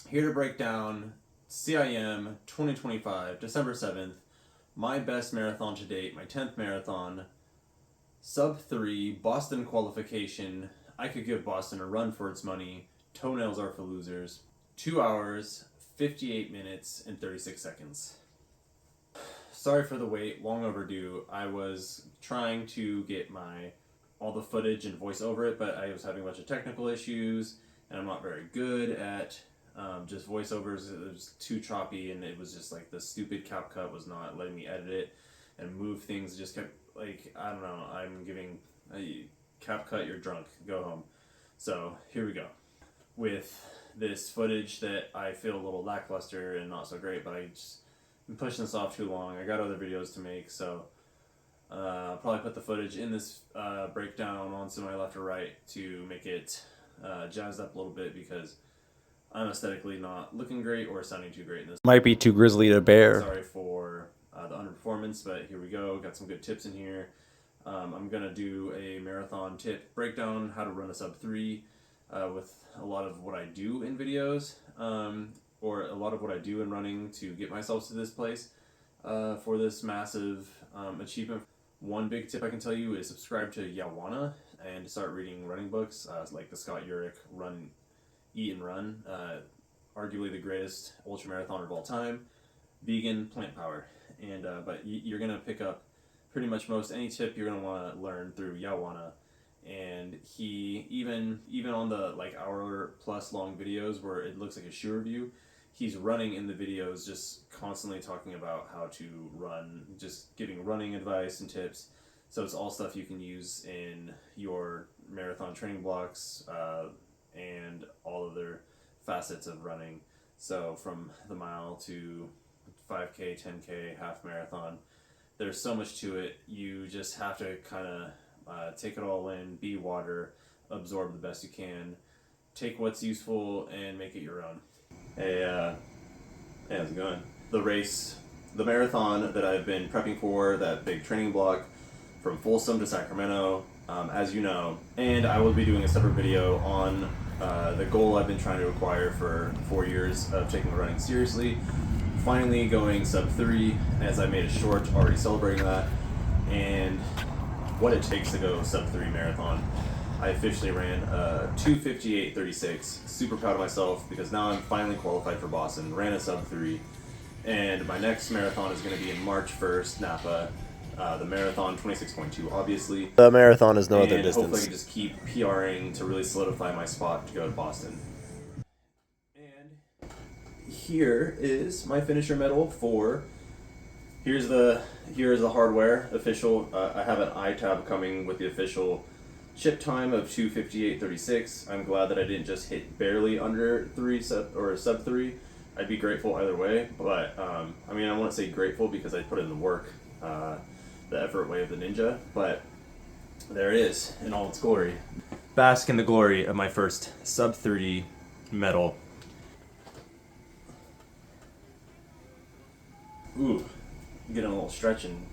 Here to break down CIM 2025, December 7th, my best marathon to date, my 10th marathon, Sub-3, Boston qualification. I could give Boston a run for its money. Toenails are for losers. 2 hours, 58 minutes, and 36 seconds. Sorry for the wait, long overdue. I was trying to get all the footage and voice over it, but I was having a bunch of technical issues, and I'm not very good at just voiceovers. It was too choppy, and it was just like the stupid CapCut was not letting me edit it and move things. It just kept I don't know. I'm giving CapCut, you're drunk. Go home. So here we go with this footage that I feel a little lackluster and not so great, but I just been pushing this off too long. I got other videos to make, so I'll probably put the footage in this breakdown onto my left or right to make it jazzed up a little bit, because I'm aesthetically not looking great or sounding too great in this. Might be too grizzly to bear. Sorry for the underperformance, but here we go. Got some good tips in here. I'm going to do a marathon tip breakdown, how to run a sub-3 with a lot of what I do in videos, or a lot of what I do in running to get myself to this place for this massive achievement. One big tip I can tell you is subscribe to Yawana and start reading running books like the Scott Jurek Run, Eat and Run, arguably the greatest ultramarathoner of all time, vegan, plant power. And but you're gonna pick up pretty much any tip you're gonna want to learn through Yawana. And he even on the hour plus long videos where it looks like a shoe review, he's running in the videos, just constantly talking about how to run, just giving running advice and tips. So it's all stuff you can use in your marathon training blocks and all other facets of running. So from the mile to 5K, 10K, half marathon, there's so much to it. You just have to kind of take it all in, be water, absorb the best you can, take what's useful and make it your own. Hey, how's it going? The marathon that I've been prepping for, that big training block from Folsom to Sacramento, as you know, and I will be doing a separate video on the goal I've been trying to acquire for 4 years of taking my running seriously. Finally going sub-3, as I made a short already celebrating that, and what it takes to go sub-3 marathon. I officially ran 2:58:36. Super proud of myself because now I'm finally qualified for Boston. Ran a sub-3, and my next marathon is going to be in March 1st, Napa. The marathon 26.2, obviously. The marathon is no other And hopefully I distance. can just keep PRing to really solidify my spot to go to Boston. And here is my finisher medal for. Here's the hardware official. I have an iTab coming with the official chip time of 2:58:36. I'm glad that I didn't just hit barely under sub-3. I'd be grateful either way, but I won't say grateful because I put in the work, the effort way of the ninja, but there it is in all its glory. Bask in the glory of my first sub-30 medal. Ooh, getting a little stretch and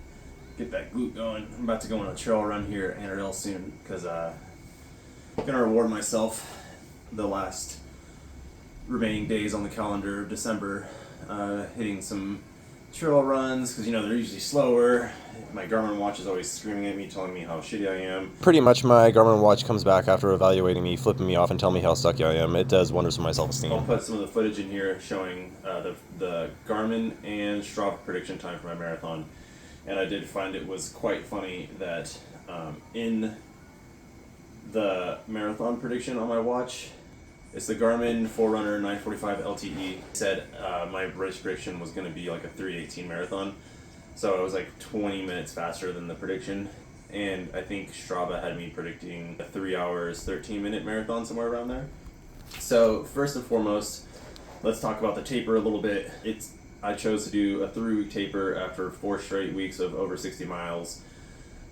get that glute going. I'm about to go on a trail run here at Annandale soon because I'm gonna reward myself the last remaining days on the calendar of December, hitting some trail runs because they're usually slower. My Garmin watch is always screaming at me, telling me how shitty I am. Pretty much my Garmin watch comes back after evaluating me, flipping me off and telling me how sucky I am. It does wonders for my self-esteem. I'll put some of the footage in here showing the Garmin and Strava prediction time for my marathon. And I did find it was quite funny that in the marathon prediction on my watch, it's the Garmin Forerunner 945 LTE. Said my race prediction was going to be like a 3:18 marathon. So it was like 20 minutes faster than the prediction. And I think Strava had me predicting a 3 hours, 13-minute marathon, somewhere around there. So first and foremost, let's talk about the taper a little bit. I chose to do a 3-week taper after 4 straight weeks of over 60 miles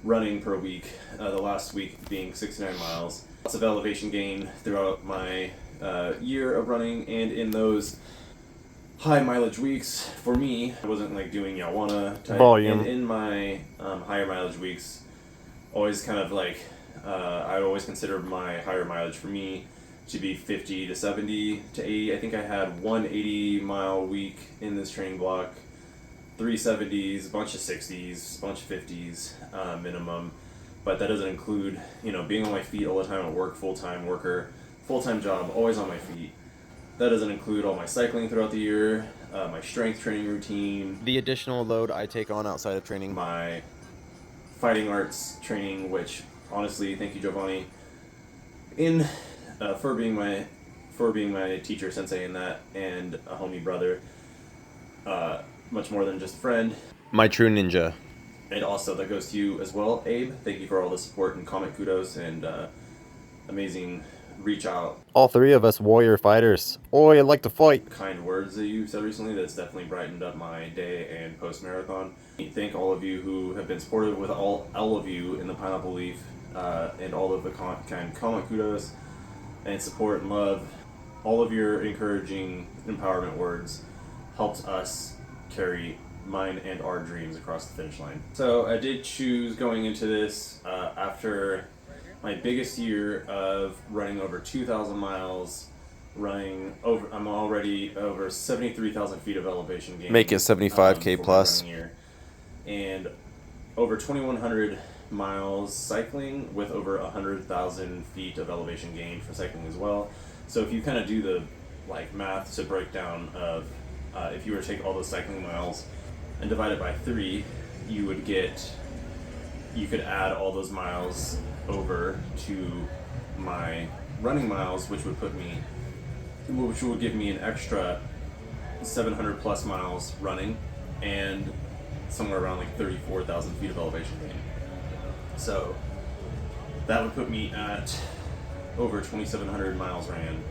running per week, the last week being 69 miles. Lots of elevation gain throughout my year of running, and in those high mileage weeks, for me, I wasn't doing Yawana type. Volume. And in my higher mileage weeks, always kind of I always consider my higher mileage for me to be 50 to 70 to 80. I think I had one 80-mile week in this training block, 3 70s, a bunch of 60s, a bunch of 50s minimum. But that doesn't include, you know, being on my feet all the time at work, full-time worker, full-time job, always on my feet. That doesn't include all my cycling throughout the year, my strength training routine, The additional load I take on outside of training. my fighting arts training, which honestly, thank you, Giovanni, for being my teacher, sensei in that, and a homie brother, much more than just a friend. My true ninja. And also that goes to you as well, Abe. Thank you for all the support and comment kudos and amazing reach out, All three of us warrior fighters. Oi, I like to fight. kind words that you've said recently. That's definitely brightened up my day and post marathon. Thank all of you who have been supportive with all of you in the Pineapple Leaf and all of the kind comment kudos and support and love. All of your encouraging empowerment words helped us carry mine and our dreams across the finish line. So I did choose going into this after my biggest year of running over 2,000 miles, I'm already over 73,000 feet of elevation gain. Make it 75K for my plus. running year. And over 2,100 miles cycling with over 100,000 feet of elevation gain for cycling as well. So if you kind of do the math to break down of if you were to take all those cycling miles and divide it by 3, you could add all those miles over to my running miles, which would give me an extra 700 plus miles running and somewhere around 34,000 feet of elevation gain. So that would put me at over 2,700 miles ran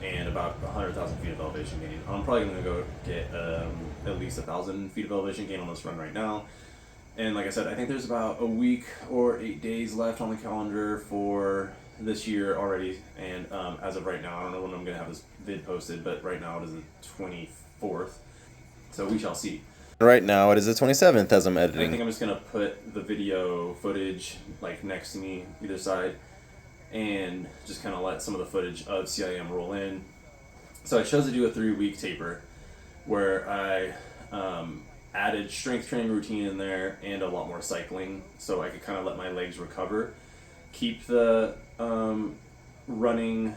and about 100,000 feet of elevation gain. I'm probably going to go get at least 1,000 feet of elevation gain on this run right now. And like I said, I think there's about a week or 8 days left on the calendar for this year already. And as of right now, I don't know when I'm going to have this vid posted, but right now it is the 24th. So we shall see. Right now it is the 27th as I'm I editing. think I'm just going to put the video footage next to me, either side, and just kind of let some of the footage of CIM roll in. So I chose to do a 3-week taper where I added strength training routine in there and a lot more cycling so I could kind of let my legs recover, keep the running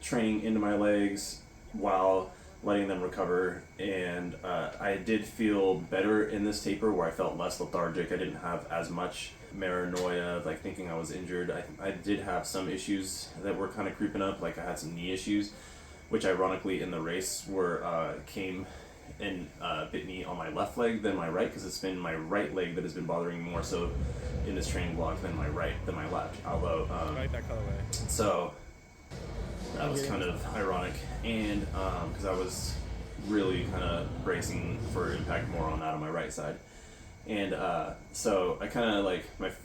training into my legs while letting them recover. And I did feel better in this taper where I felt less lethargic. I didn't have as much paranoia, thinking I was injured. I did have some issues that were kind of creeping up. I had some knee issues, which ironically in the race came and bit me on my left leg than my right, because it's been my right leg that has been bothering me more so in this training block than my left. Although, so that was kind of ironic, and because I was really kind of bracing for impact more on that on my right side. And so I kind of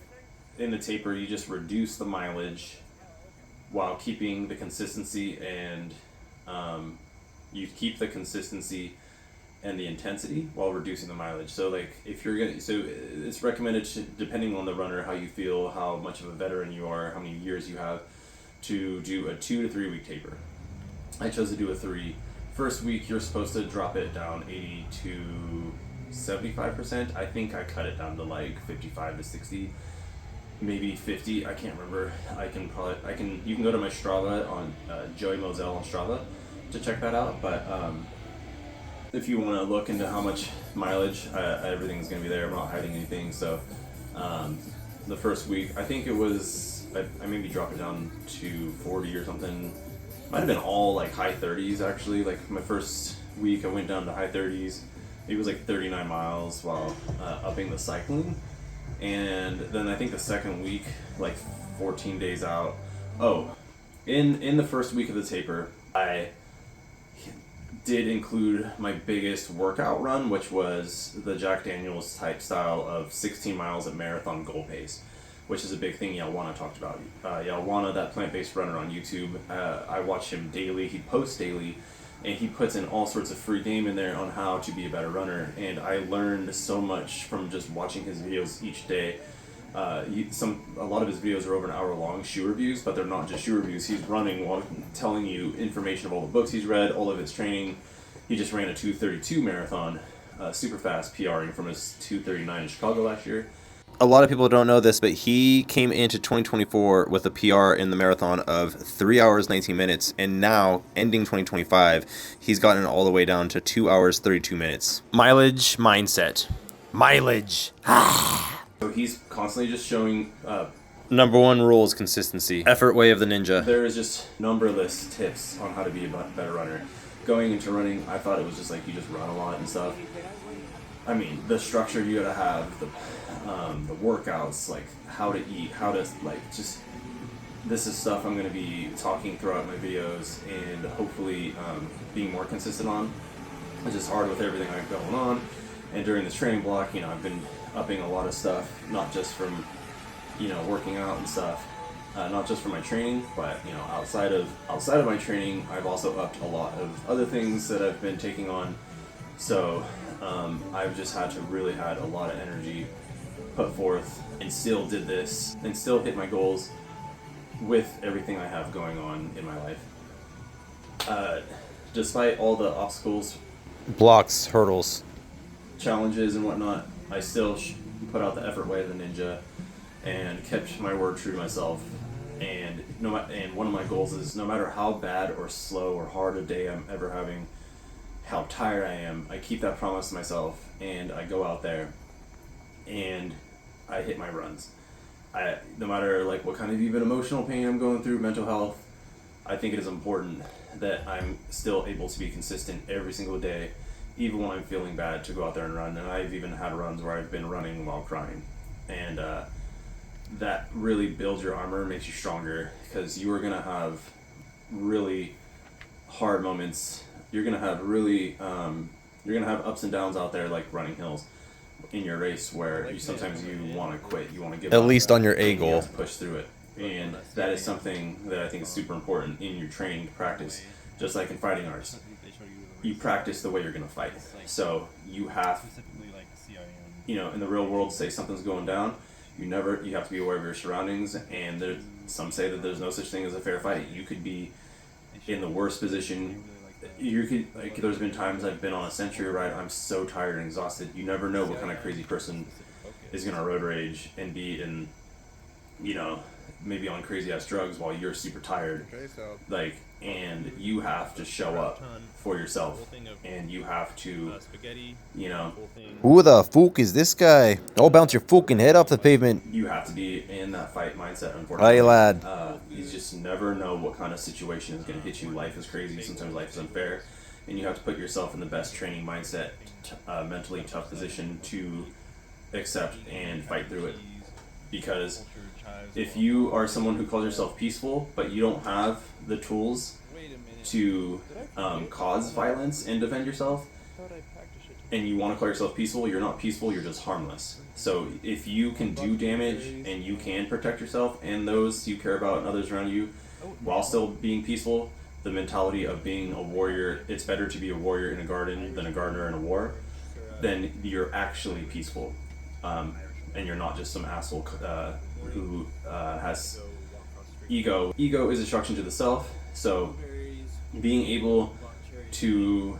in the taper, you just reduce the mileage while keeping the consistency, and you keep the consistency and the intensity while reducing the mileage. So it's recommended depending on the runner, how you feel, how much of a veteran you are, how many years you have, to do a 2 to 3 week taper. I chose to do a 3. First week, you're supposed to drop it down 80 to 75%. I think I cut it down to 55 to 60, maybe 50. I can't remember. You can go to my Strava on Joey Moselle on Strava to check that out. But if you want to look into how much mileage, everything's going to be there. I'm not hiding anything. So the first week, I think it was, I maybe dropped it down to 40 or something. Might have been all high 30s actually. My first week, I went down to high 30s. It was 39 miles while upping the cycling. And then I think the second week, 14 days out. In the first week of the taper, I did include my biggest workout run, which was the Jack Daniels type style of 16 miles at marathon goal pace, which is a big thing Yalwana talked about. Yalwana, that plant-based runner on YouTube, I watch him daily. He posts daily, and he puts in all sorts of free game in there on how to be a better runner. And I learned so much from just watching his videos each day A lot of his videos are over an hour long shoe reviews, but they're not just shoe reviews. He's running while telling you information of all the books he's read, all of his training. He just ran a 2:32 marathon, super fast, PRing from his 2:39 in Chicago last year. A lot of people don't know this, but he came into 2024 with a PR in the marathon of 3 hours 19 minutes, and now ending 2025 he's gotten all the way down to 2 hours 32 minutes. Mileage mindset. Mileage. So he's constantly just showing Number one rule is consistency. Effort way of the ninja. there is just numberless tips on how to be a better runner. Going into running, I thought it was just like you just run a lot and stuff. I mean, the structure you gotta have, the workouts, like how to eat, how to just. This is stuff I'm gonna be talking throughout my videos and hopefully being more consistent on. It's just hard with everything I have going on, and during this training block, I've been upping a lot of stuff, not just from working out and stuff, not just for my training, but outside of my training, I've also upped a lot of other things that I've been taking on. So I've just had to really add a lot of energy put forth, and still did this and still hit my goals with everything I have going on in my life. Despite all the obstacles, Blocks, hurdles. challenges and whatnot, I still put out the effort way of the ninja and kept my word true to myself. And one of my goals is, no matter how bad or slow or hard a day I'm ever having, how tired I am, I keep that promise to myself, and I go out there and I hit my runs. No matter what kind of even emotional pain I'm going through, mental health, I think it is important that I'm still able to be consistent every single day, even when I'm feeling bad, to go out there and run. And I've even had runs where I've been running while crying, and that really builds your armor, makes you stronger, because you are gonna have really hard moments. You're gonna have ups and downs out there, like running hills in your race, where sometimes you want to quit, you want to give At up, least on your A and you goal. have to push through it. And that is something that I think is super important in your training to practice. Just like in fighting arts, you practice the way you're gonna fight. So you have, in the real world, say something's going down, you have to be aware of your surroundings. And some say that there's no such thing as a fair fight. You could be in the worst position. There's been times I've been on a century ride, I'm so tired and exhausted. You never know what kind of crazy person is gonna road rage and be in, maybe on crazy ass drugs while you're super tired. And you have to show up for yourself, and you have to, Who the fuck is this guy? Don't bounce your fucking head off the pavement. you have to be in that fight mindset, unfortunately. Aye, lad. You just never know what kind of situation is going to hit you. Life is crazy. Sometimes life is unfair, and you have to put yourself in the best training mindset, mentally tough position to accept and fight through it. Because if you are someone who calls yourself peaceful, but you don't have the tools to cause violence and defend yourself, and you want to call yourself peaceful, you're not peaceful, you're just harmless. So if you can do damage and you can protect yourself and those you care about and others around you while still being peaceful, the mentality of being a warrior, it's better to be a warrior in a garden than a gardener in a war, then you're actually peaceful. And you're not just some asshole who has ego. Ego is destruction to the self, so being able to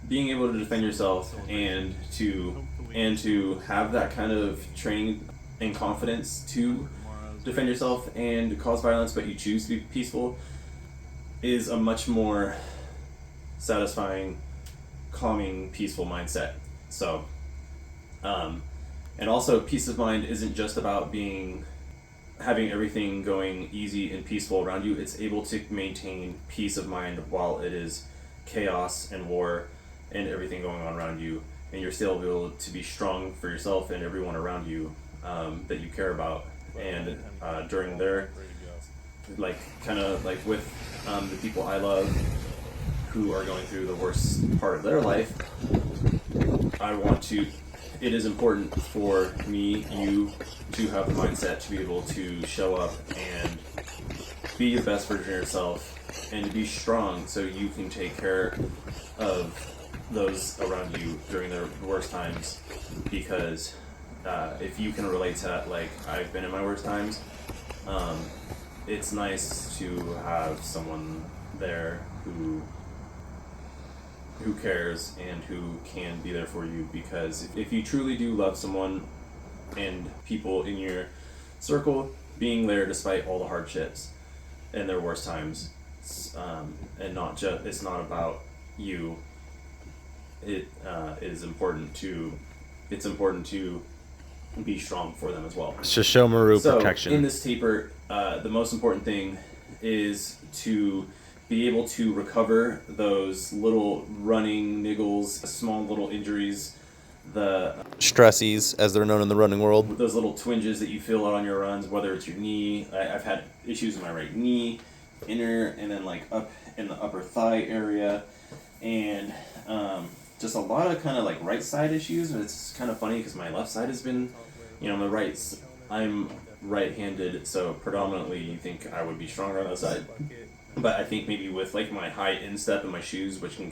defend yourself and to have that kind of training and confidence to defend yourself and cause violence, but you choose to be peaceful, is a much more satisfying, calming, peaceful mindset. So and also, peace of mind isn't just about having everything going easy and peaceful around you. It's able to maintain peace of mind while it is chaos and war and everything going on around you, and you're still able to be strong for yourself and everyone around you that you care about. And during their with the people I love who are going through the worst part of their life, it is important for me, you, to have the mindset to be able to show up and be the best version of yourself and to be strong, so you can take care of those around you during their worst times, because if you can relate to that, like I've been in my worst times, it's nice to have someone there who cares and who can be there for you, because if you truly do love someone and people in your circle, being there despite all the hardships and their worst times, and not just, it's not about you, it is important to, it's important to be strong for them as well. It's just show Maru protection. So in this taper, the most important thing is to be able to recover those little running niggles, small little injuries, the Stressies, as they're known in the running world. those little twinges that you feel out on your runs, whether it's your knee. I've had issues with my right knee, inner, and then like up in the upper thigh area, and just a lot of kind of like right side issues. And it's kind of funny because my left side has been, I'm right-handed, so predominantly you think I would be stronger on that side. But I think maybe with like my high instep in my shoes, which can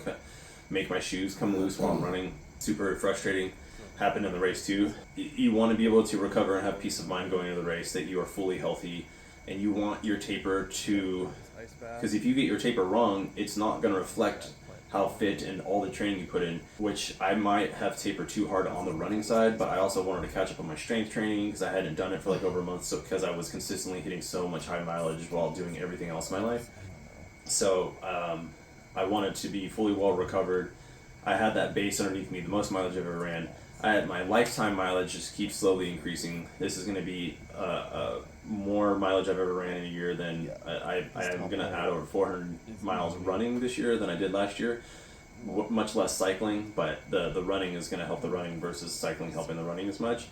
make my shoes come loose while I'm running, super frustrating. Happened in the race too. You want to be able to recover and have peace of mind going into the race that you are fully healthy, and you want your taper to, because if you get your taper wrong, it's not going to reflect how fit and all the training you put in, which I might have tapered too hard on the running side, but I also wanted to catch up on my strength training because I hadn't done it for like over a month, so because I was consistently hitting so much high mileage while doing everything else in my life. So I wanted to be fully well recovered. I had that base underneath me, the most mileage I've ever ran. I had my lifetime mileage just keeps slowly increasing. This is going to be more mileage I've ever ran in a year than I am going to add over 400 miles running this year than I did last year. Much less cycling, but the running is going to help the running versus cycling helping the running as much.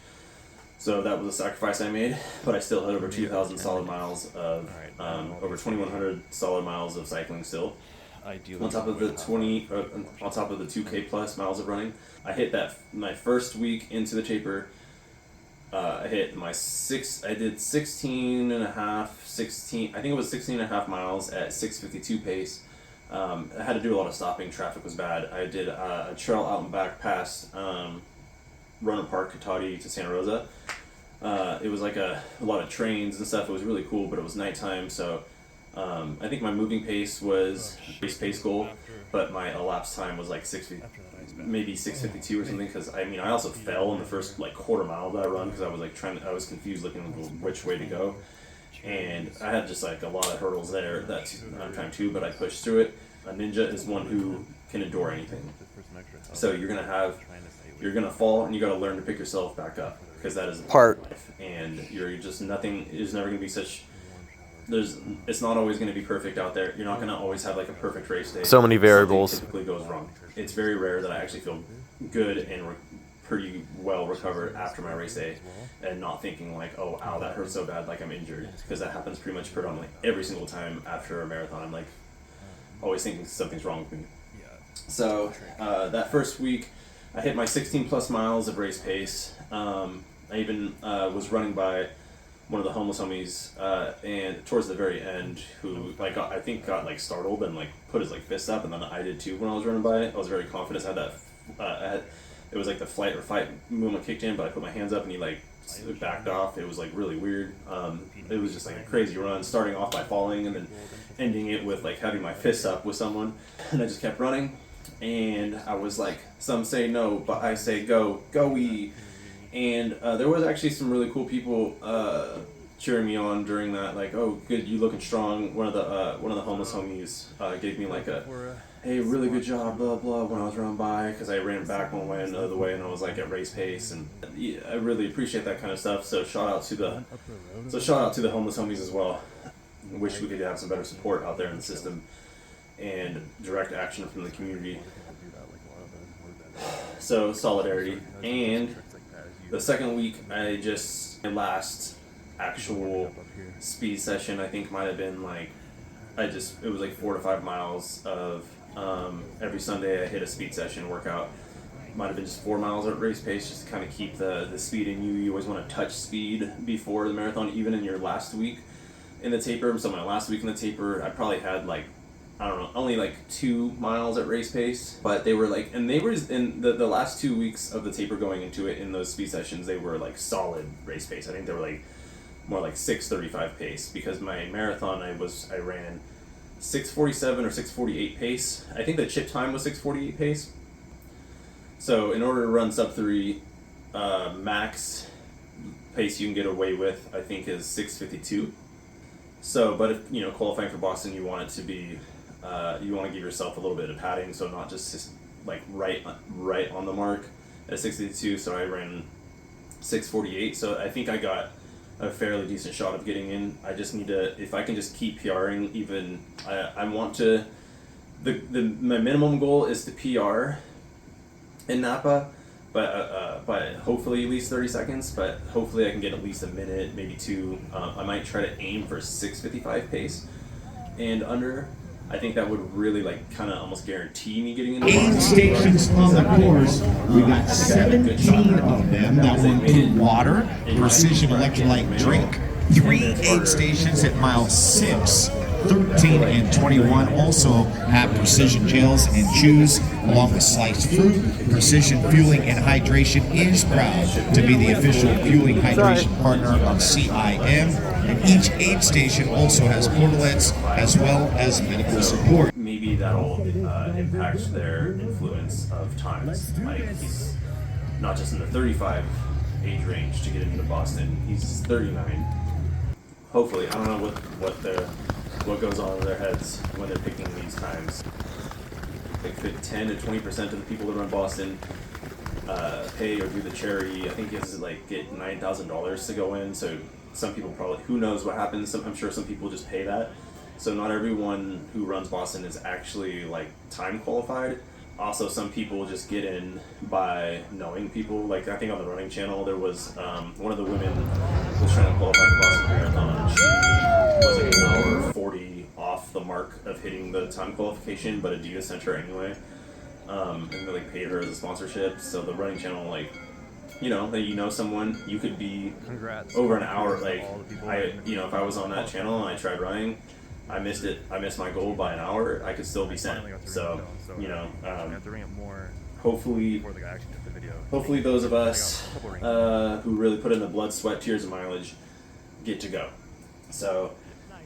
So that was a sacrifice I made, but I still had over 2,000 solid miles of, over 2,100 solid miles of cycling still. On top of the 2K plus miles of running. I hit that my first week into the taper. I hit I did 16 and a half, I think it was 16 and a half miles at 6:52 pace. I had to do a lot of stopping, traffic was bad. I did a trail out and back past Runner Park, Cotati to Santa Rosa. It was like a lot of trains and stuff. It was really cool, but it was nighttime, so I think my moving pace was race pace goal, but my elapsed time was like maybe 6:52 or something. Because I also fell in the first like quarter mile that I run because I was like I was confused looking which way to go, and I had just like a lot of hurdles there that I'm trying to, but I pushed through it. A ninja is one who can endure anything. So you're gonna fall, and you got to learn to pick yourself back up, because that is a part of life, and you're just nothing is never gonna be such. It's not always going to be perfect out there. You're not going to always have like a perfect race day. So many variables. Something typically goes wrong. It's very rare that I actually feel good and pretty well recovered after my race day, and not thinking like, oh, ow, that hurts so bad, like I'm injured, because that happens pretty much predominantly every single time after a marathon. I'm like always thinking something's wrong with me. So that first week, I hit my 16 plus miles of race pace. I even was running by one of the homeless homies, and towards the very end, who like I think got like startled and like put his like fist up, and then I did too when I was running by. I was very confident. I had that. It was like the flight or fight movement kicked in, but I put my hands up and he like backed off. It was like really weird. It was just like a crazy run, starting off by falling and then ending it with like having my fists up with someone, and I just kept running. And I was like, some say no, but I say go, go-y. And there was actually some really cool people cheering me on during that. Like, oh, good, you looking strong. One of the homeless homies gave me like a, hey, really good job, blah blah. When I was running by, because I ran back one way and the other way, and I was like at race pace, and yeah, I really appreciate that kind of stuff. So shout out to the homeless homies as well. I wish we could have some better support out there in the system and direct action from the community. So solidarity. And the second week, my last actual speed session, I think might have been like, it was like 4 to 5 miles of, every Sunday I hit a speed session workout. Might have been just 4 miles at race pace, just to kind of keep the speed in you. You always want to touch speed before the marathon, even in your last week in the taper. So my last week in the taper, I probably had like I don't know, only like 2 miles at race pace, but they were like, and they were in the last 2 weeks of the taper going into it in those speed sessions, they were like solid race pace. I think they were like more like 6:35 pace, because my marathon I ran 6:47 or 6:48 pace. I think the chip time was 6:48 pace. So in order to run sub 3, max pace you can get away with, I think, is 6:52. So, but if qualifying for Boston, you want it to be, you want to give yourself a little bit of padding, so not just like right on the mark at 6:52. So I ran 6:48. So I think I got a fairly decent shot of getting in. I just need to, if I can just keep PRing, even I want to. My minimum goal is to PR in Napa, but hopefully at least 30 seconds. But hopefully I can get at least a minute, maybe 2. I might try to aim for 6:55 pace and under. I think that would really like kind of almost guarantee me getting in the Aid stations on the course. We got 17 of them that will include water, precision electrolyte drink, 3 aid stations at mile 6, 13, and 21 also have precision gels and chews along with sliced fruit. Precision Fueling and Hydration is proud to be the official fueling hydration partner of CIM. And each aid station also has portalets as well as medical support. Maybe that'll impact their influence of times. Like, he's not just in the 35 age range to get into Boston, he's 39. Hopefully, I don't know what goes on in their heads when they're picking these times. Like 10 to 20% of the people that run Boston pay or do the charity. I think he has to like get $9,000 to go in. So some people probably, who knows what happens. I'm sure some people just pay that. So not everyone who runs Boston is actually like time qualified. Also, some people just get in by knowing people. Like, I think on the running channel there was one of the women was trying to qualify for Boston Marathon. She was like an hour 40 off the mark of hitting the time qualification, but Adidas sent her anyway, and they like paid her as a sponsorship. So the running channel, like, that someone, you could be over an hour. Like, if I was on that channel and I tried running, I missed it. I missed my goal by an hour. I could still be sent. So, hopefully those of us who really put in the blood, sweat, tears, and mileage get to go. So,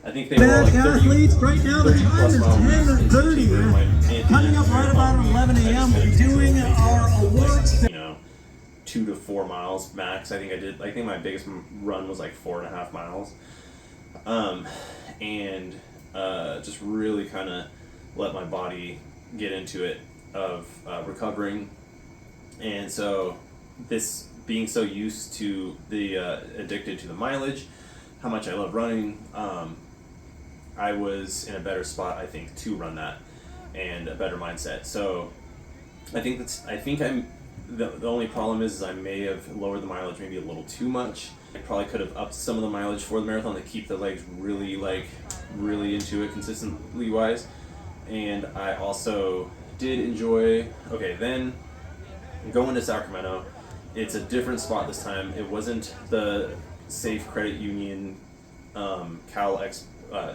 I think they were like 30, athletes right now. The time is 10:30. Coming up right about 11 a.m. We'll be doing our awards. 2 to 4 miles max. I think my biggest run was like 4.5 miles. And just really kind of let my body get into it of recovering. And so this being so used to the addicted to the mileage, how much I love running, I was in a better spot, I think, to run that, and a better mindset. So I think I'm the only problem is I may have lowered the mileage maybe a little too much. I probably could have upped some of the mileage for the marathon to keep the legs really into it consistently wise. And I also did enjoy, then going to Sacramento, it's a different spot this time. It wasn't the Safe Credit Union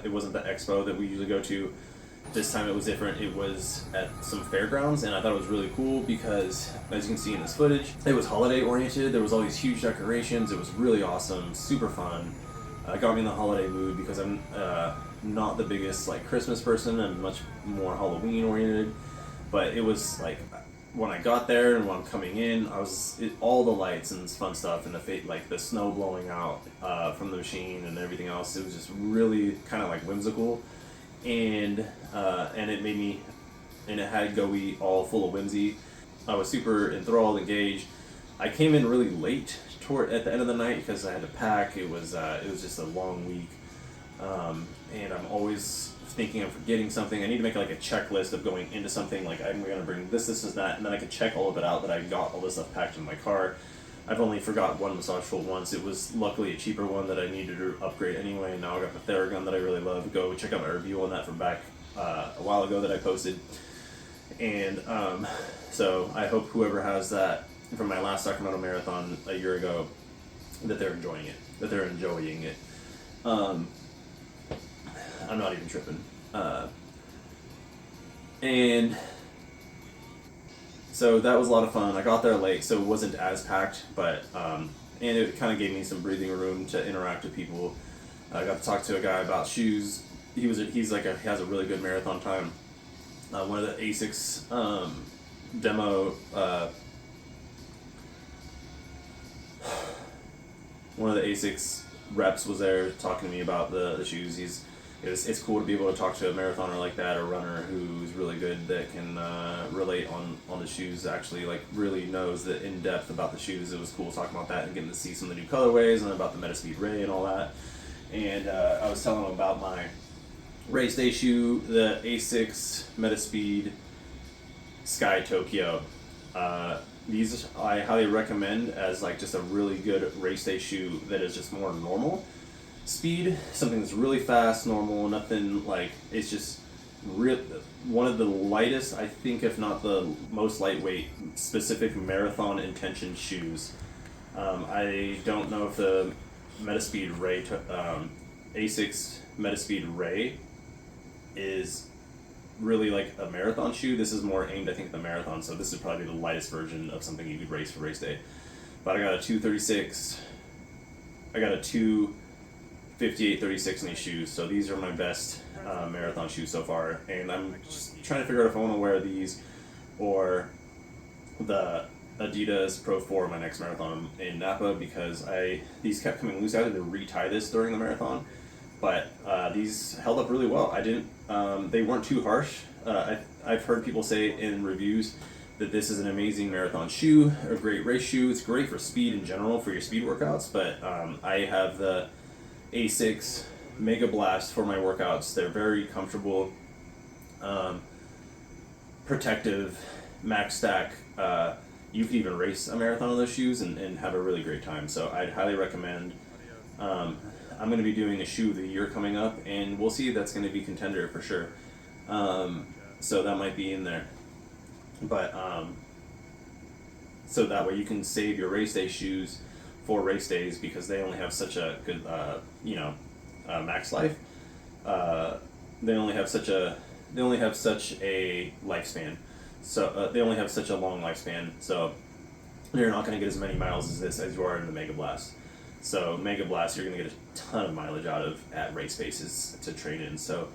it wasn't the expo that we usually go to. This time it was different. It was at some fairgrounds, and I thought it was really cool because, as you can see in this footage, it was holiday oriented. There was all these huge decorations. It was really awesome, super fun. It got me in the holiday mood because I'm not the biggest like Christmas person. I'm much more Halloween oriented. But it was like, when I got there and when I'm coming in, all the lights and fun stuff, and the snow blowing out from the machine and everything else. It was just really kind of like whimsical. And it made me, and it had Goey all full of whimsy. I was super enthralled, engaged. I came in really late at the end of the night because I had to pack. It was just a long week, and I'm always thinking I'm forgetting something. I need to make like a checklist of going into something. Like, I'm going to bring this, and that, and then I could check all of it out that I got all this stuff packed in my car. I've only forgot one massage tool once. It was luckily a cheaper one that I needed to upgrade anyway. Now I got the Theragun that I really love. Go check out my review on that from back a while ago that I posted. And so I hope whoever has that from my last Sacramento Marathon a year ago, that they're enjoying it. I'm not even tripping. And so that was a lot of fun. I got there late, so it wasn't as packed, but and it kind of gave me some breathing room to interact with people. I got to talk to a guy about shoes. He has a really good marathon time. One of the ASICS demo. One of the ASICS reps was there talking to me about the shoes. It's cool to be able to talk to a marathoner like that, or runner who's really good, that can relate on the shoes, actually like really knows the in depth about the shoes. It was cool talking about that and getting to see some of the new colorways and about the Metaspeed Ray and all that. And I was telling him about my race day shoe, the ASICS Metaspeed Sky Tokyo. These I highly recommend as like just a really good race day shoe that is just more normal speed, something that's really fast, normal, nothing like, it's just one of the lightest, I think, if not the most lightweight, specific marathon intention shoes. I don't know if the Metaspeed Ray, ASICS Metaspeed Ray is really like a marathon shoe. This is more aimed, I think, at the marathon, so this is probably the lightest version of something you could race for race day. But I got a 236, I got a 258-36 in these shoes, so these are my best marathon shoes so far, and I'm just trying to figure out if I want to wear these or the Adidas Pro 4 my next marathon in Napa, because these kept coming loose. I had to re-tie this during the marathon, but these held up really well. They weren't too harsh. I've heard people say in reviews that this is an amazing marathon shoe, a great race shoe. It's great for speed in general, for your speed workouts, but I have the ASICS Mega Blast for my workouts. They're very comfortable, protective, max stack. You could even race a marathon on those shoes and have a really great time. So I'd highly recommend. I'm going to be doing a shoe of the year coming up, and we'll see. That's going to be contender for sure. So that might be in there. But so that way you can save your race day shoes for race days, because they only have such a good max life. They only have such a lifespan. So they only have such a long lifespan. So you're not going to get as many miles as you are in the Mega Blast. So Mega Blast, you're going to get a ton of mileage out of at race paces to train in. So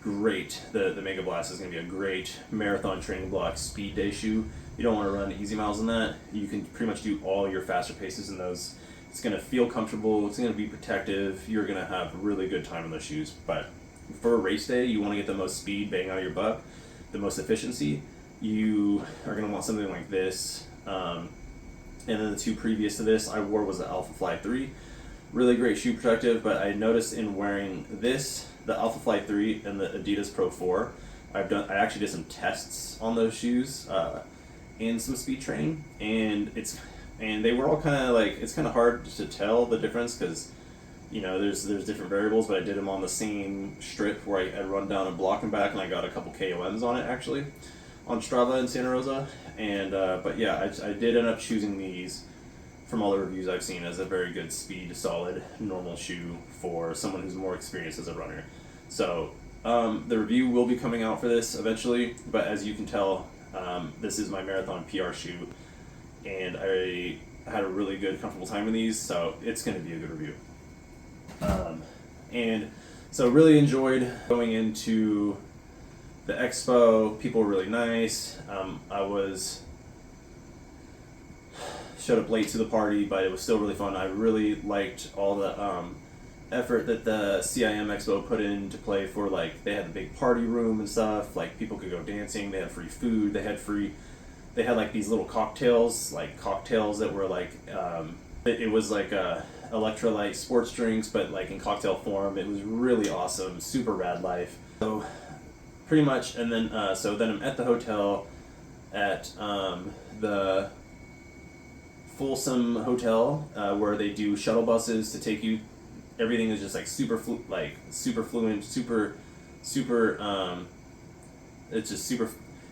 great. The Mega Blast is going to be a great marathon training block speed day shoe. You don't want to run easy miles in that. You can pretty much do all your faster paces in those. It's going to feel comfortable. It's going to be protective. You're going to have a really good time in those shoes. But for a race day, you want to get the most speed bang out of your buck, the most efficiency. You are going to want something like this. And then the two previous to this I wore was the Alpha Fly 3. Really great shoe protective, but I noticed in wearing this, the Alpha Fly 3 and the Adidas Pro 4, I actually did some tests on those shoes in some speed training, and they were all kind of like, it's kind of hard to tell the difference, because there's different variables, but I did them on the same strip where I run down a block and back, and I got a couple KOMs on it actually on Strava in Santa Rosa. And but yeah, I did end up choosing these from all the reviews I've seen as a very good speed, solid, normal shoe for someone who's more experienced as a runner. So the review will be coming out for this eventually, but as you can tell, this is my marathon PR shoe, and I had a really good, comfortable time in these, so it's going to be a good review. And so really enjoyed going into the expo. People were really nice. I showed up late to the party, but it was still really fun. I really liked all the effort that the CIM expo put into play for, like, they had the big party room and stuff. Like, people could go dancing. They had free food. They had like these little cocktails that were like, it was like electrolyte sports drinks, but like in cocktail form. It was really awesome. Super rad life. So pretty much, and then then I'm at the hotel at the Folsom Hotel, where they do shuttle buses to take you. Everything is just like super fluent, super. It's just super.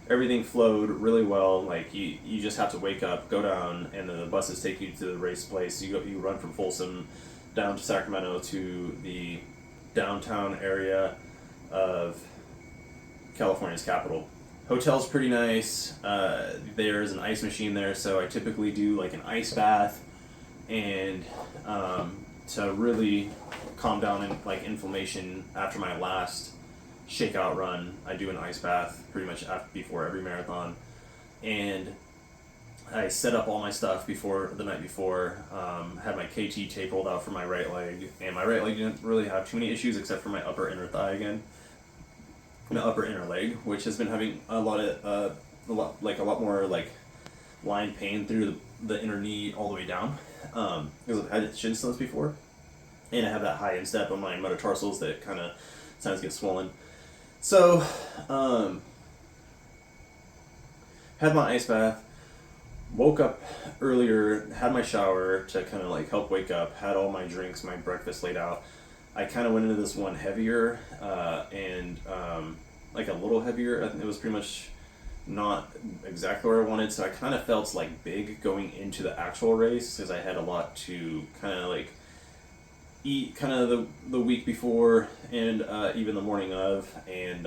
Everything flowed really well. Like you just have to wake up, go down, and then the buses take you to the race place. You run from Folsom down to Sacramento to the downtown area of California's capital. Hotel's pretty nice. There's an ice machine there, so I typically do like an ice bath, and to really calm down like inflammation after my last shakeout run, I do an ice bath pretty much before every marathon, and I set up all my stuff the night before. Had my KT tape rolled out for my right leg, and my right leg didn't really have too many issues except for my upper inner thigh again. My upper inner leg, which has been having a lot more like line pain through the inner knee all the way down, because I've had shin splints before, and I have that high instep on my metatarsals that kind of sometimes get swollen. So, had my ice bath, woke up earlier, had my shower to kind of like help wake up, had all my drinks, my breakfast laid out. I kind of went into this one heavier, and like a little heavier. It was pretty much not exactly where I wanted, so I kind of felt like big going into the actual race because I had a lot to kind of like eat kind of the week before and even the morning of, and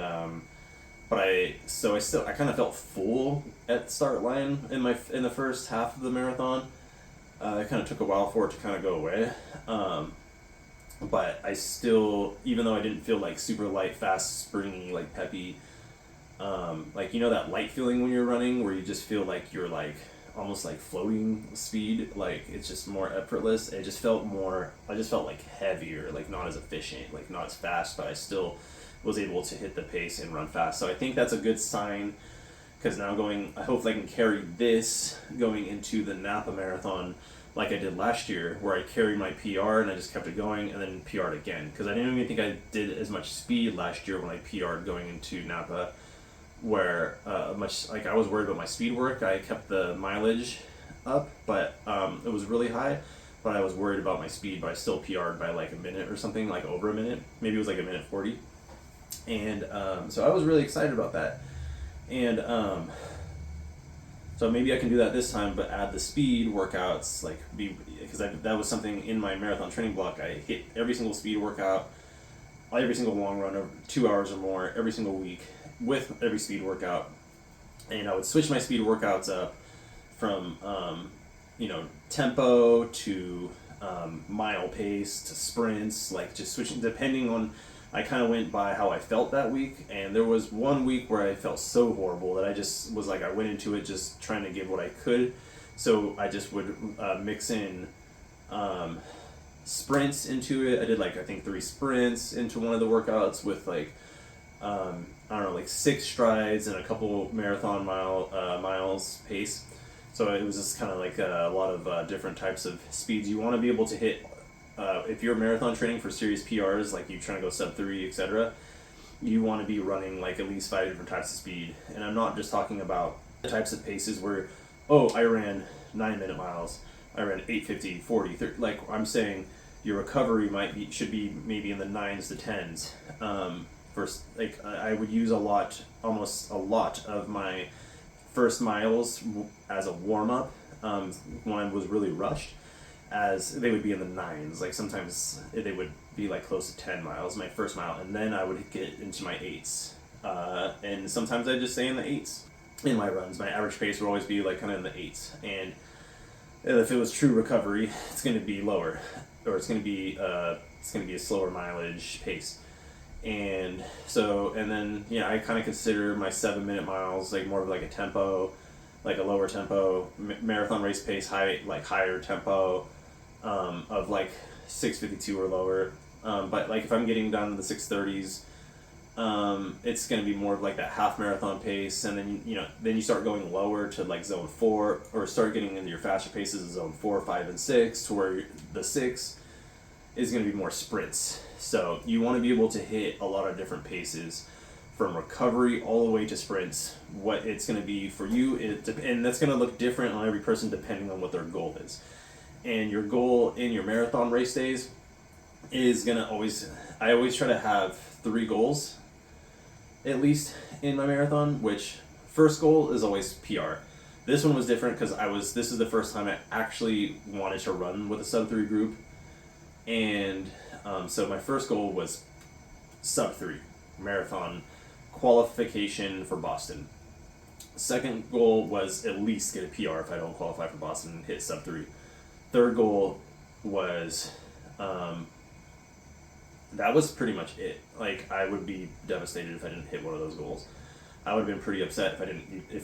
but I kind of felt full at the start line in the first half of the marathon. It kind of took a while for it to kind of go away. But I still, even though I didn't feel like super light, fast, springy, like peppy, like, you know, that light feeling when you're running where you just feel like you're like almost like floating speed, like it's just more effortless. I just felt like heavier, like not as efficient, like not as fast, but I still was able to hit the pace and run fast. So I think that's a good sign, because now I hope I can carry this going into the Napa Marathon like I did last year, where I carried my PR and I just kept it going and then PR'd again. Because I didn't even think I did as much speed last year when I PR'd going into Napa, where I was worried about my speed work. I kept the mileage up, but it was really high. But I was worried about my speed, but I still PR'd by like a minute or something, like over a minute. Maybe it was like a minute 40. And so I was really excited about that. And so maybe I can do that this time, but add the speed workouts, because that was something in my marathon training block. I hit every single speed workout, every single long run of 2 hours or more, every single week with every speed workout. And I would switch my speed workouts up from, tempo to mile pace to sprints, like just switching depending on. I kind of went by how I felt that week, and there was one week where I felt so horrible that I just was like, I went into it just trying to give what I could, so I just would mix in sprints into it. I did I think 3 sprints into one of the workouts with like 6 strides and a couple marathon miles pace. So it was just kind of like a lot of different types of speeds you want to be able to hit. If you're marathon training for serious PRs, like you're trying to go sub-3, etc., you want to be running like at least 5 different types of speed. And I'm not just talking about the types of paces where, I ran 9-minute miles, I ran 8:50, 40, 30. Like I'm saying, your recovery should be maybe in the 9s to 10s. I would use almost a lot of my first miles as a warm up when I was really rushed, as they would be in the 9s. Like sometimes they would be like close to 10 miles, my first mile, and then I would get into my 8s. And sometimes I'd just stay in the 8s in my runs. My average pace would always be like kind of in the 8s. And if it was true recovery, it's going to be lower, or it's going to be a slower mileage pace. And so, and then I kind of consider my 7-minute miles like more of like a tempo, like a lower tempo marathon race pace, higher tempo, of like 6:52 or lower. But like if I'm getting down to the 6:30s, it's going to be more of like that half marathon pace, and then then you start going lower to like zone 4, or start getting into your faster paces, zone 4, 5, and 6, to where the 6 is going to be more sprints. So you want to be able to hit a lot of different paces, from recovery all the way to sprints. What it's going to be for you, and that's going to look different on every person depending on what their goal is. And your goal in your marathon race days is going to I always try to have 3 goals at least in my marathon, which first goal is always PR. This one was different because this is the first time I actually wanted to run with a sub-3 group. And so my first goal was sub-3 marathon qualification for Boston. Second goal was at least get a PR if I don't qualify for Boston and hit sub 3. Third goal was that was pretty much it. Like, I would be devastated if I didn't hit one of those goals. I would have been pretty upset if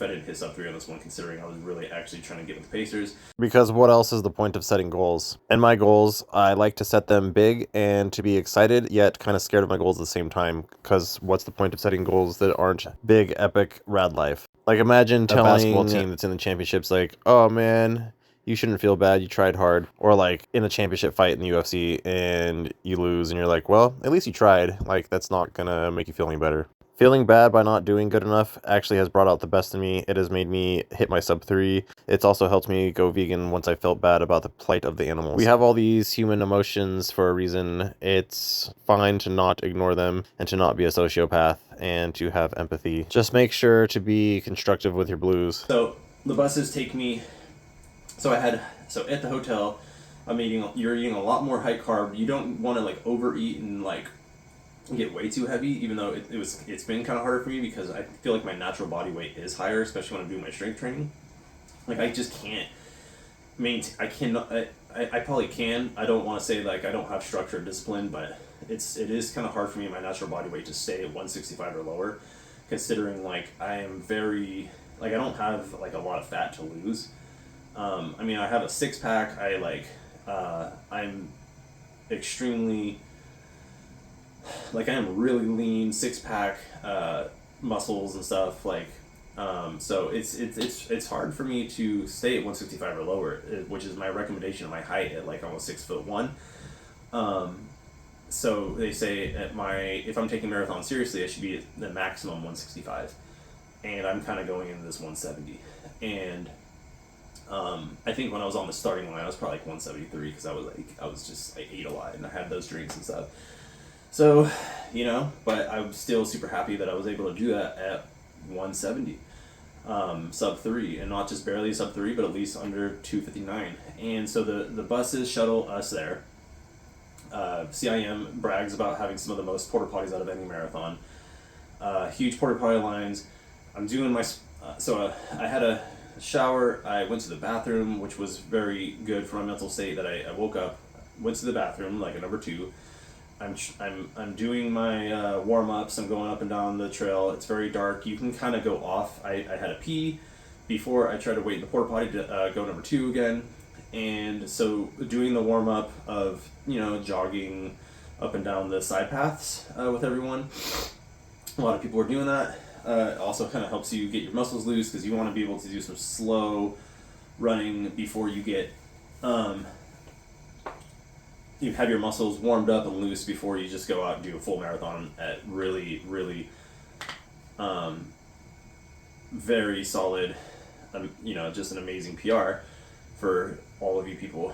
I didn't hit sub 3 on this one, considering I was really actually trying to get with the Pacers. Because what else is the point of setting goals? And my goals, I like to set them big and to be excited, yet kind of scared of my goals at the same time. Because what's the point of setting goals that aren't big, epic, rad life? Like, imagine telling a basketball team that's in the championships, like, oh man, you shouldn't feel bad, you tried hard. Or like in a championship fight in the UFC and you lose and you're like, well, at least you tried. Like, that's not gonna make you feel any better. Feeling bad by not doing good enough actually has brought out the best in me. It has made me hit my sub 3. It's also helped me go vegan once I felt bad about the plight of the animals. We have all these human emotions for a reason. It's fine to not ignore them and to not be a sociopath and to have empathy. Just make sure to be constructive with your blues. So the buses take me, so at the hotel, you're eating a lot more high carb. You don't want to like overeat and like get way too heavy, even though it's been kind of harder for me because I feel like my natural body weight is higher, especially when I'm doing my strength training. Like, I just can't I probably can. I don't want to say like I don't have structure or discipline, but it is kind of hard for me, my natural body weight, to stay at 165 or lower, considering like I am very, like, I don't have like a lot of fat to lose. I mean, I have a 6-pack. I'm extremely, like, I am really lean, 6-pack, muscles and stuff, like, so it's hard for me to stay at 165 or lower, which is my recommendation of my height at like almost 6'1". So they say if I'm taking marathon seriously, I should be at the maximum 165, and I'm kind of going into this 170, and I think when I was on the starting line, I was probably like 173 because I ate a lot and I had those drinks and stuff. So, but I'm still super happy that I was able to do that at 170, sub 3, and not just barely sub 3, but at least under 259. And so the buses shuttle us there. CIM brags about having some of the most porta potties out of any marathon. Huge porta potty lines. I'm doing I had a shower. I went to the bathroom, which was very good for my mental state. That I woke up, went to the bathroom like a number 2. I'm doing my warm-ups. I'm going up and down the trail. It's very dark. You can kind of go off. I had a pee before I tried to wait in the porta potty to go number 2 again. And so doing the warm-up of, jogging up and down the side paths with everyone. A lot of people are doing that. It also kind of helps you get your muscles loose because you want to be able to do some slow running before you get you have your muscles warmed up and loose before you just go out and do a full marathon at really, really very solid, just an amazing PR for all of you people.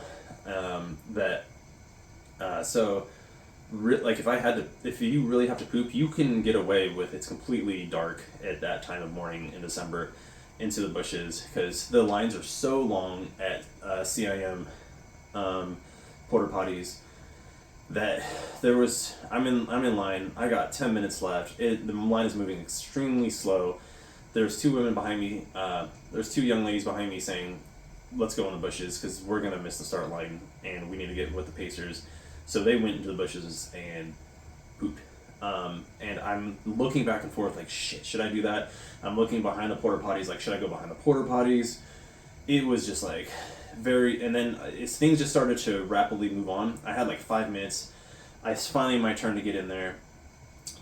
If you really have to poop, you can get away with, it's completely dark at that time of morning in December into the bushes because the lines are so long at CIM porta potties that I'm in line. I got 10 minutes left. The line is moving extremely slow. There's 2 women behind me. There's 2 young ladies behind me saying, let's go in the bushes because we're going to miss the start line and we need to get with the Pacers. So they went into the bushes and pooped. And I'm looking back and forth like, shit, should I do that? I'm looking behind the porta potties like, should I go behind the porta potties? It was just like and then things just started to rapidly move on. I had like 5 minutes. It's finally my turn to get in there.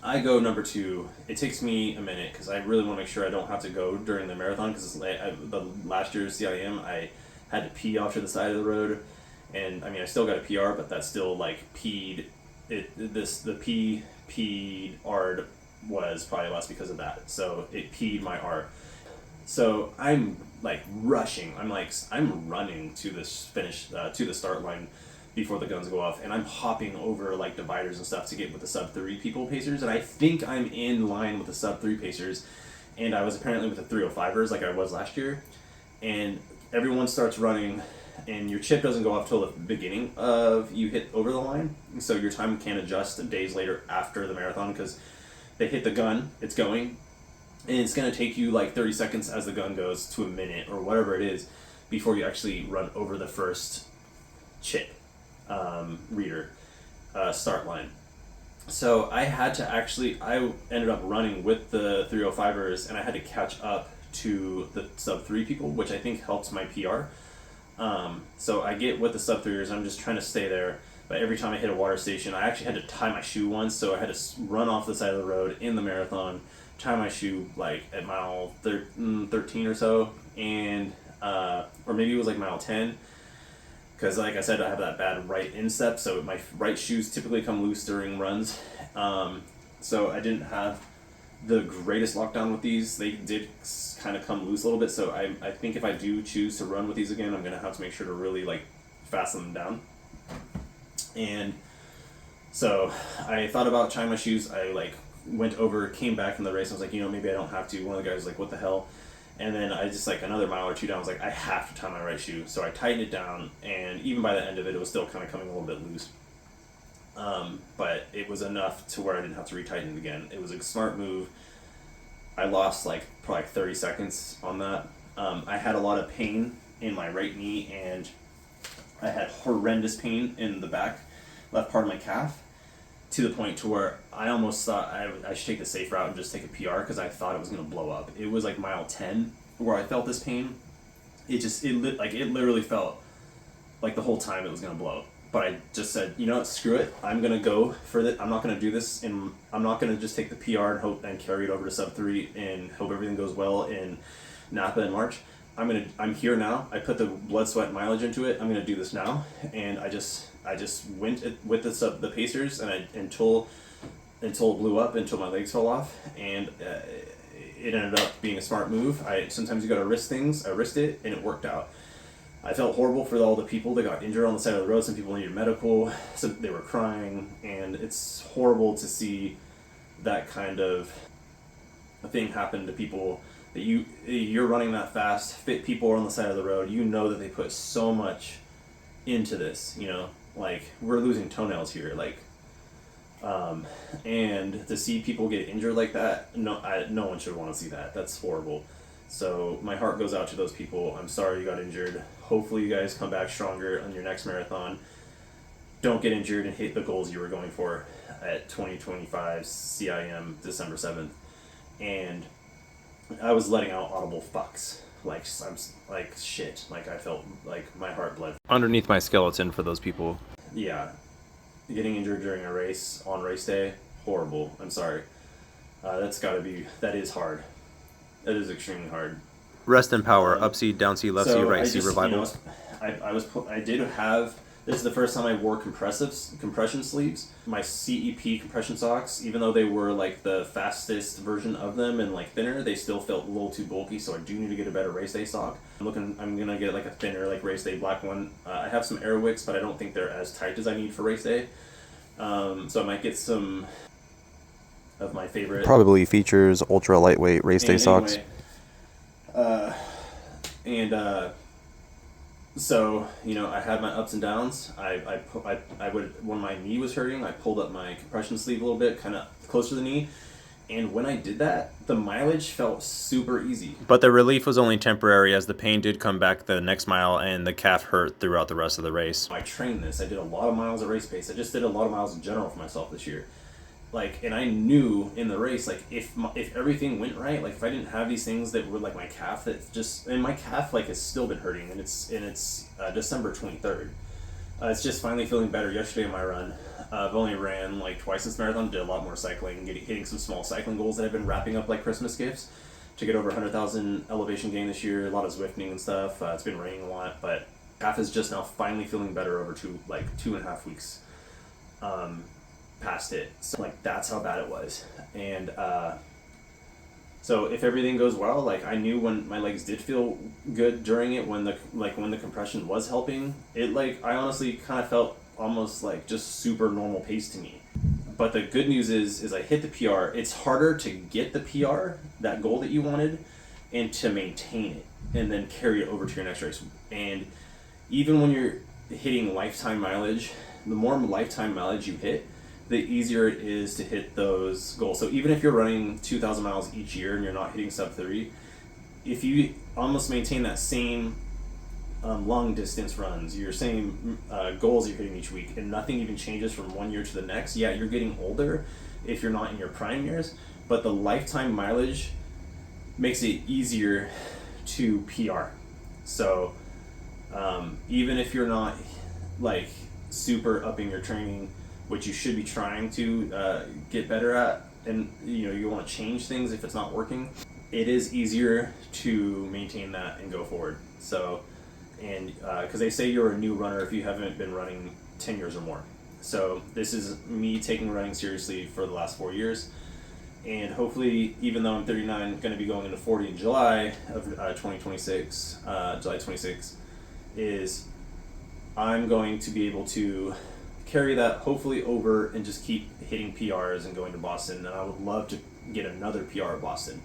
I go number 2. It takes me a minute because I really want to make sure I don't have to go during the marathon because the last year's CIM, I had to pee off to the side of the road. And I mean, I still got a PR, but that still like peed. The peed ARD was probably less because of that. So it peed my ARD. So I'm like rushing. I'm running to this finish, to the start line before the guns go off, and I'm hopping over like dividers and stuff to get with the sub 3 people Pacers, and I think I'm in line with the sub 3 Pacers, and I was apparently with the 305ers like I was last year, and everyone starts running, and your chip doesn't go off till the beginning of you hit over the line, so your time can adjust days later after the marathon because they hit the gun, it's going, and it's going to take you like 30 seconds as the gun goes to a minute or whatever it is before you actually run over the first chip reader start line. So I had to I ended up running with the 305ers, and I had to catch up to the Sub-3 people, which I think helps my PR. So I get with the Sub-3ers, I'm just trying to stay there, but every time I hit a water station, I actually had to tie my shoe once, so I had to run off the side of the road in the marathon, tie my shoe like at mile 13 or so, and or maybe it was like mile 10, because like I said, I have that bad right instep, so my right shoes typically come loose during runs. So I didn't have the greatest lockdown with these. They did kind of come loose a little bit, so I think if I do choose to run with these again, I'm going to have to make sure to really like fasten them down. And so I thought about tying my shoes. I like went over, came back from the race, and I was like, you know, maybe I don't have to. One of the guys was like, what the hell? And then I just like another mile or two down, I was like, I have to tie my right shoe. So I tightened it down, and even by the end of it, it was still kind of coming a little bit loose. But it was enough to where I didn't have to retighten it again. It was a smart move. I lost like probably 30 seconds on that. I had a lot of pain in my right knee, and I had horrendous pain in the back left part of my calf, to the point to where I almost thought I should take the safe route and just take a PR, because I thought it was going to blow up. It was like mile 10 where I felt this pain. It literally felt like the whole time it was going to blow. But I just said, you know what, screw it. I'm going to go for it. I'm not going to do this, and I'm not going to just take the PR and hope and carry it over to Sub-3 and hope everything goes well in Napa in March. I'm here now. I put the blood, sweat, and mileage into it. I'm going to do this now. And I just went with the pacers, and until it blew up, until my legs fell off, and it ended up being a smart move. Sometimes you got to risk things. I risked it, and it worked out. I felt horrible for all the people that got injured on the side of the road. Some people needed medical, some they were crying, and it's horrible to see that kind of a thing happen to people. That you're running that fast, fit people are on the side of the road. You know that they put so much into this. You know, like we're losing toenails here. Like, and to see people get injured like that, no one should want to see that. That's horrible. So my heart goes out to those people. I'm sorry you got injured. Hopefully you guys come back stronger on your next marathon. Don't get injured and hit the goals you were going for at 2025 CIM December 7th. And I was letting out audible fucks. Like, I'm like shit. Like, I felt like my heart bled. Underneath my skeleton for those people. Yeah. Getting injured during a race on race day, horrible. I'm sorry. That is hard. That is extremely hard. Rest in power. Up C, down C, left C, right C, revival. I did have, this is the first time I wore compression sleeves. My CEP compression socks, even though they were like the fastest version of them and like thinner, they still felt a little too bulky, so I do need to get a better race day sock. I'm gonna get like a thinner like race day black one. I have some Airwicks, but I don't think they're as tight as I need for race day. So I might get some of my favorite. Probably features ultra lightweight race day socks. So, you know, I had my ups and downs. I would, when my knee was hurting, I pulled up my compression sleeve a little bit, kind of closer to the knee. And when I did that, the mileage felt super easy. But the relief was only temporary, as the pain did come back the next mile and the calf hurt throughout the rest of the race. I trained this. I did a lot of miles at race pace. I just did a lot of miles in general for myself this year. Like, and I knew in the race, like, if everything went right, like, if I didn't have these things that were, like, my calf, that just, and my calf, like, has still been hurting, and it's December 23rd. It's just finally feeling better. Yesterday in my run, I've only ran, like, twice this marathon, did a lot more cycling, hitting some small cycling goals that I've been wrapping up like Christmas gifts to get over 100,000 elevation gain this year, a lot of Zwifting and stuff. It's been raining a lot, but calf is just now finally feeling better over 2.5 weeks. Past it, so like that's how bad it was. And so if everything goes well, like I knew when my legs did feel good during it, when the compression was helping it, like I honestly kind of felt almost like just super normal pace to me. But the good news is I hit the PR. It's harder to get the PR, that goal that you wanted, and to maintain it and then carry it over to your next race. And even when you're hitting lifetime mileage, the more lifetime mileage you hit, the easier it is to hit those goals. So even if you're running 2,000 miles each year and you're not hitting sub 3, if you almost maintain that same long distance runs, your same goals you're hitting each week, and nothing even changes from one year to the next, yeah, you're getting older if you're not in your prime years, but the lifetime mileage makes it easier to PR. So even if you're not like super upping your training, which you should be trying to get better at, and you want to change things if it's not working, it is easier to maintain that and go forward. So, and because they say you're a new runner if you haven't been running 10 years or more. So this is me taking running seriously for the last 4 years, and hopefully, even though I'm 39, going to be going into 40 in July of 2026, July 26, is I'm going to be able to carry that hopefully over and just keep hitting PRs and going to Boston. And I would love to get another PR at Boston.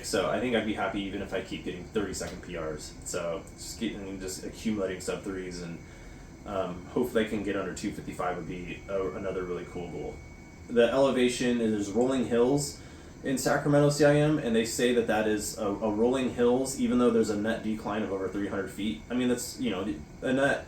So I think I'd be happy even if I keep getting 30-second PRs. So just accumulating sub 3s, and hopefully I can get under 255 would be another really cool goal. The elevation is rolling hills in Sacramento CIM, and they say that is a rolling hills, even though there's a net decline of over 300 feet. I mean, that's, a net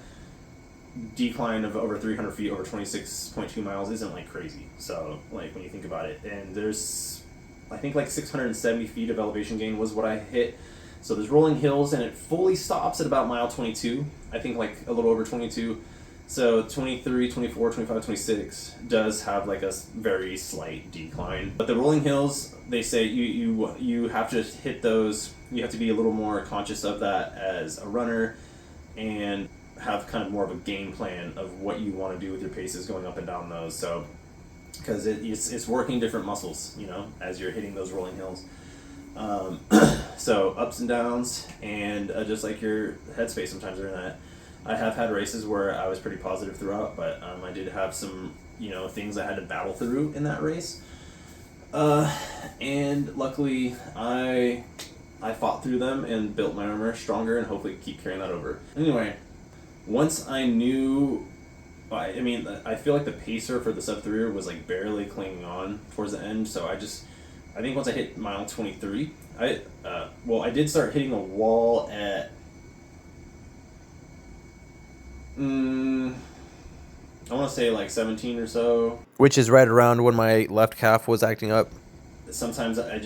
decline of over 300 feet over 26.2 miles isn't like crazy. So like when you think about it, and there's, I think like 670 feet of elevation gain was what I hit. So there's rolling hills, and it fully stops at about mile 22. I think like a little over 22. So 23, 24, 25, 26 does have like a very slight decline. But the rolling hills, they say you have to hit those. You have to be a little more conscious of that as a runner, and have kind of more of a game plan of what you want to do with your paces going up and down those. So because it's working different muscles, as you're hitting those rolling hills. So ups and downs, and just like your headspace sometimes during that. I have had races where I was pretty positive throughout, but I did have some things I had to battle through in that race, and luckily I fought through them and built my armor stronger, and hopefully keep carrying that over. Anyway, once I knew, I feel like the pacer for the sub 3 was like barely clinging on towards the end. So I think once I hit mile 23, I did start hitting a wall at I want to say like 17 or so. Which is right around when my left calf was acting up. Sometimes I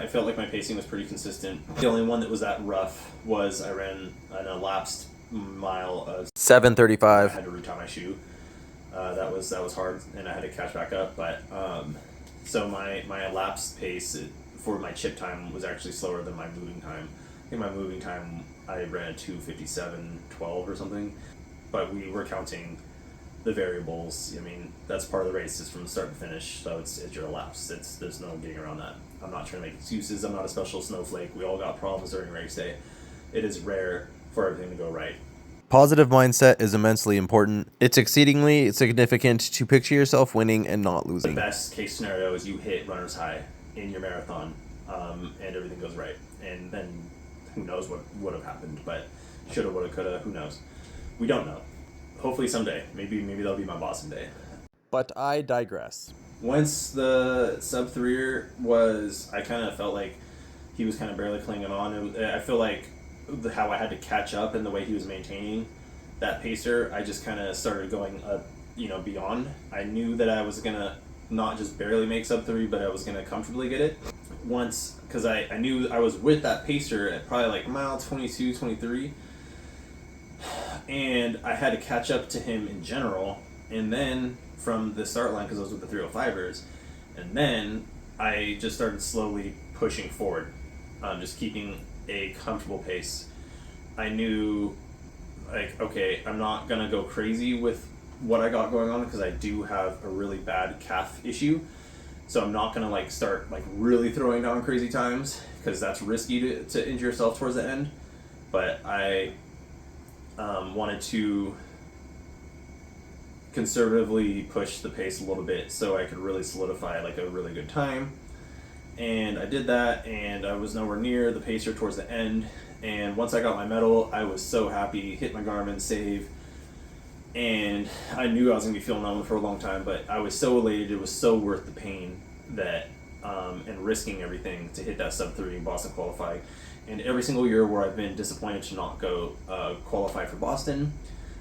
felt like my pacing was pretty consistent. The only one that was that rough was I ran an elapsed mile of 7:35. I had to retie my shoe. That was hard, and I had to catch back up. But so my elapsed pace for my chip time was actually slower than my moving time. I think my moving time I ran a 2:57.12 or something. But we were counting the variables. I mean, that's part of the race, is from start to finish. So it's your elapsed. There's no getting around that. I'm not trying to make excuses. I'm not a special snowflake. We all got problems during race day. It is rare for everything to go right. Positive mindset is immensely important. It's exceedingly significant to picture yourself winning and not losing. The best case scenario is you hit runner's high in your marathon, and everything goes right. And then who knows what would have happened, but shoulda, woulda, coulda, who knows? We don't know. Hopefully someday. Maybe that'll be my Boston day. But I digress. Once the sub 3 was, I kind of felt like he was kind of barely clinging on. I feel like how I had to catch up in the way he was maintaining that pacer, I just kind of started going up, beyond. I knew that I was going to not just barely make sub 3, but I was going to comfortably get it. Once, because I knew I was with that pacer at probably like mile 22, 23. And I had to catch up to him in general, and then from the start line, because I was with the 305ers, and then I just started slowly pushing forward, just keeping a comfortable pace. I knew, like, okay, I'm not gonna go crazy with what I got going on, because I do have a really bad calf issue, so I'm not gonna start really throwing down crazy times, because that's risky to injure yourself towards the end. But I wanted to conservatively push the pace a little bit so I could really solidify a really good time. And I did that, and I was nowhere near the pacer towards the end. And once I got my medal, I was so happy. Hit my Garmin save, and I knew I was going to be feeling that one for a long time, but I was so elated. It was so worth the pain that and risking everything to hit that sub-3 in Boston qualifying. And every single year where I've been disappointed to not go qualify for Boston,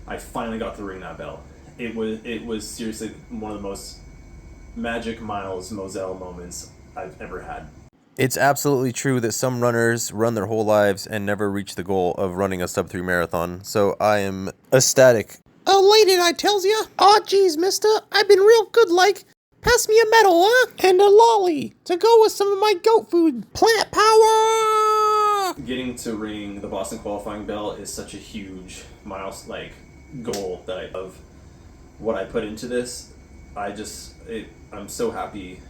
I finally got to ring that bell. It was seriously one of the most magic Miles Moselle moments I've ever had. It's absolutely true that some runners run their whole lives and never reach the goal of running a sub-3 marathon, so I am ecstatic. Elated, I tells ya. Aw, geez, mister, I've been real good like. Pass me a medal, huh? And a lolly to go with some of my goat food. Plant power! Getting to ring the Boston qualifying bell is such a huge goal that I of what I put into this. I'm so happy.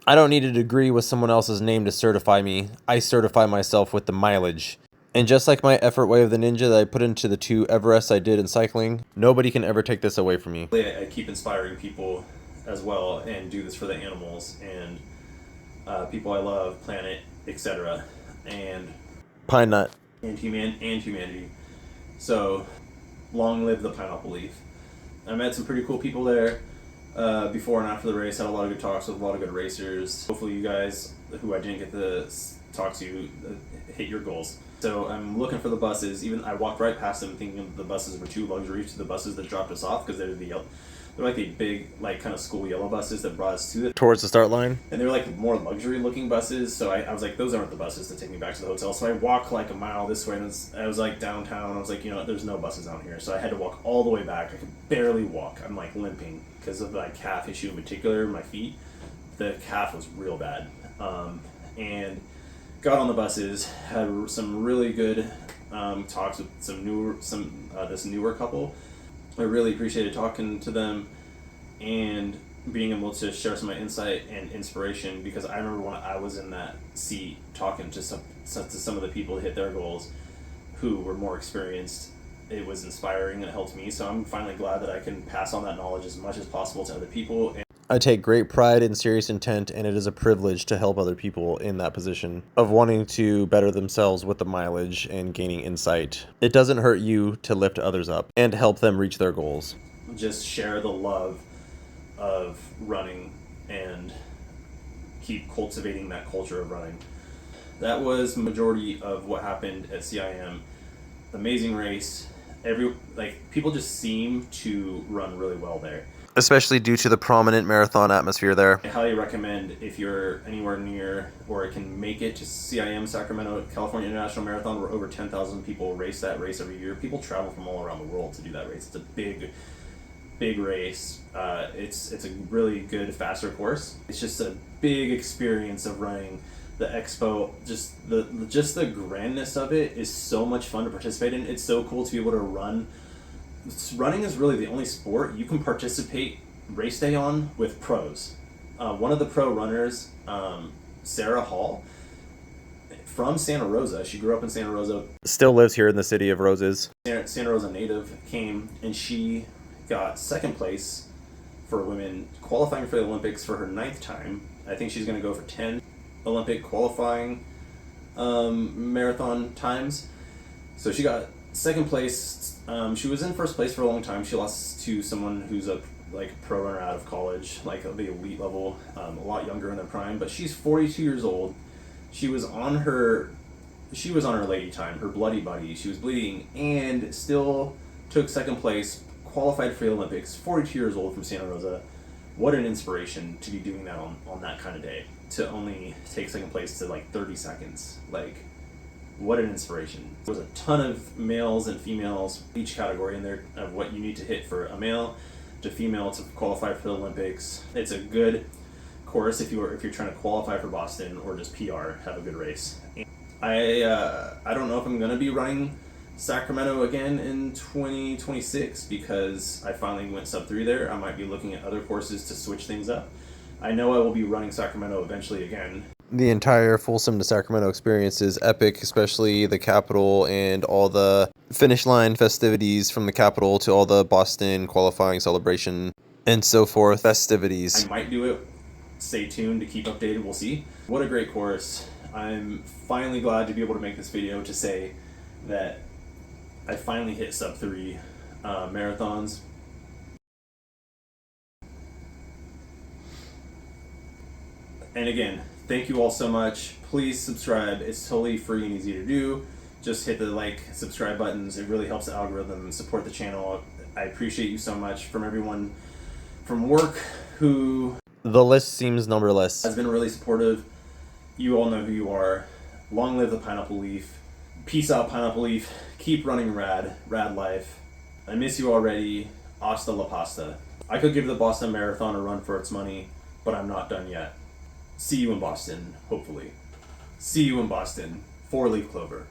I don't need a degree with someone else's name to certify me. I certify myself with the mileage. And just like my effort way of the ninja that I put into the 2 Everests I did in cycling, nobody can ever take this away from me. I keep inspiring people as well and do this for the animals and people I love, planet, etc. and Pine nut. and humanity. So long live the pineapple leaf. I met some pretty cool people there before and after the race. Had a lot of good talks with a lot of good racers. Hopefully you guys who I didn't get to talk to hit your goals. So I'm looking for the buses. Even I walked right past them thinking the buses were too luxury to the buses that dropped us off, because they're like the big, like, kind of school yellow buses that brought us to it. Towards the start line? And they were like more luxury looking buses, so I was like, those aren't the buses to take me back to the hotel. So I walked like a mile this way, and I was like downtown. I was like, you know what, there's no buses out here. So I had to walk all the way back. I could barely walk. I'm like limping because of my calf issue in particular, my feet. The calf was real bad. And got on the buses, had some really good talks with this newer couple. I really appreciated talking to them and being able to share some of my insight and inspiration, because I remember when I was in that seat talking to some of the people who hit their goals who were more experienced. It was inspiring and it helped me, so I'm finally glad that I can pass on that knowledge as much as possible to other people. I take great pride in serious intent, and it is a privilege to help other people in that position of wanting to better themselves with the mileage and gaining insight. It doesn't hurt you to lift others up and help them reach their goals. Just share the love of running and keep cultivating that culture of running. That was the majority of what happened at CIM. Amazing race. People just seem to run really well there. Especially due to the prominent marathon atmosphere there. I highly recommend, if you're anywhere near or can make it to CIM, Sacramento, California International Marathon, where over 10,000 people race that race every year. People travel from all around the world to do that race. It's a big race. It's a really good, faster course. It's just a big experience of running the expo. Just the grandness of it is so much fun to participate in. It's so cool to be able to run. Running is really the only sport you can participate race day on with pros. One of the pro runners, Sarah Hall, from Santa Rosa. She grew up in Santa Rosa. Still lives here in the city of roses. Santa Rosa native, came and she got second place for women qualifying for the Olympics for her 9th time. I think she's going to go for 10 Olympic qualifying marathon times. So she got second place. She was in first place for a long time. She lost to someone who's a pro runner out of college, like the elite level, a lot younger in their prime. But she's 42 years old. She was on her lady time, her bloody buddy. She was bleeding and still took second place, qualified for the Olympics. 42 years old, from Santa Rosa. What an inspiration to be doing that on that kind of day. To only take second place to 30 seconds. What an inspiration. There's a ton of males and females, each category in there, of what you need to hit for a male to female to qualify for the Olympics. It's a good course if you're trying to qualify for Boston or just PR, have a good race. I don't know if I'm going to be running Sacramento again in 2026 because I finally went sub-3 there. I might be looking at other courses to switch things up. I know I will be running Sacramento eventually again. The entire Folsom to Sacramento experience is epic, especially the Capitol and all the finish line festivities from the Capitol to all the Boston qualifying celebration and so forth festivities. I might do it. Stay tuned to keep updated. We'll see. What a great course. I'm finally glad to be able to make this video to say that I finally hit sub-3 marathons. And again, thank you all so much. Please subscribe. It's totally free and easy to do. Just hit the like, subscribe buttons. It really helps the algorithm and support the channel. I appreciate you so much. From everyone from work who The list seems numberless. has been really supportive. You all know who you are. Long live the Pineapple Leaf. Peace out, Pineapple Leaf. Keep running rad life. I miss you already. Hasta la pasta. I could give the Boston Marathon a run for its money, but I'm not done yet. See you in Boston, hopefully. See you in Boston. 4-leaf clover.